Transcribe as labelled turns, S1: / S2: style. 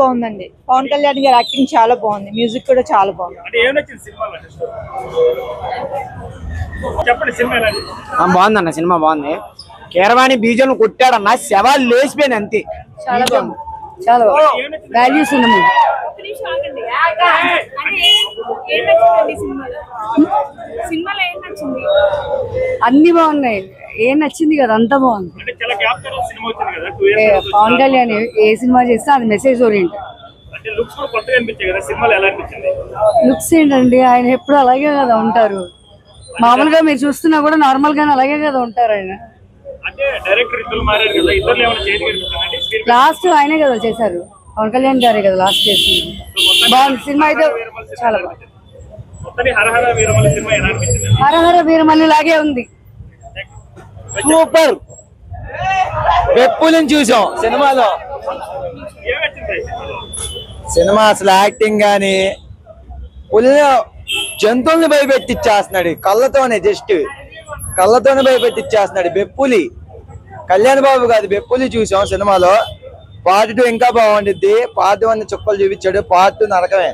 S1: బాగుందండి. పవన్ కళ్యాణ్ గారి యాక్టింగ్ చాలా బాగుంది, మ్యూజిక్ కూడా చాలా బాగుంది.
S2: బాగుందన్న, సినిమా బాగుంది. కీరవాణి బీజం కొట్టాడన్న, శవాలు లేచిపోయింది అంతే.
S1: చాలా బాగుంది,
S3: చాలా వాల్యూస్ ఉంది. అన్ని బాగున్నాయి. ఏం నచ్చింది కదా, అంతా బాగుంది. పవన్ కళ్యాణ్ ఏ సినిమా చేస్తే అది మెసేజ్ ఓరియంట్. లుక్స్ ఏంటండి, ఆయన ఎప్పుడు అలాగే కదా ఉంటారు. మామూలుగా మీరు చూస్తున్నా కూడా నార్మల్ గానే అలాగే కదా ఉంటారు ఆయన. లాస్ట్ ఆయనే కదా చేశారు, పవన్ కళ్యాణ్ గారే కదా లాస్ట్ చేసింది. బాగుంది సినిమా అయితే, చాలా బాగుంది. హరహర వీరమల్లి లాగే ఉంది.
S2: సూపర్. వెప్పులను చూసాం సినిమాలో. సినిమా అసలు యాక్టింగ్ గాని, జంతువుల్ని భయపెట్టిచ్చేస్తున్నాడు కళ్ళతోనే, జస్ట్ కళ్ళతోనే భయపెట్టిచ్చేస్తున్నాడు. బెప్పులి కళ్యాణ్ బాబు కాదు, బెప్పులి చూసాం సినిమాలో. పార్ట్ 2 ఇంకా బాగుండిద్ది. పార్ట్ 1 చుక్కలు చూపించాడు, పార్ట్ 2 నరకమే.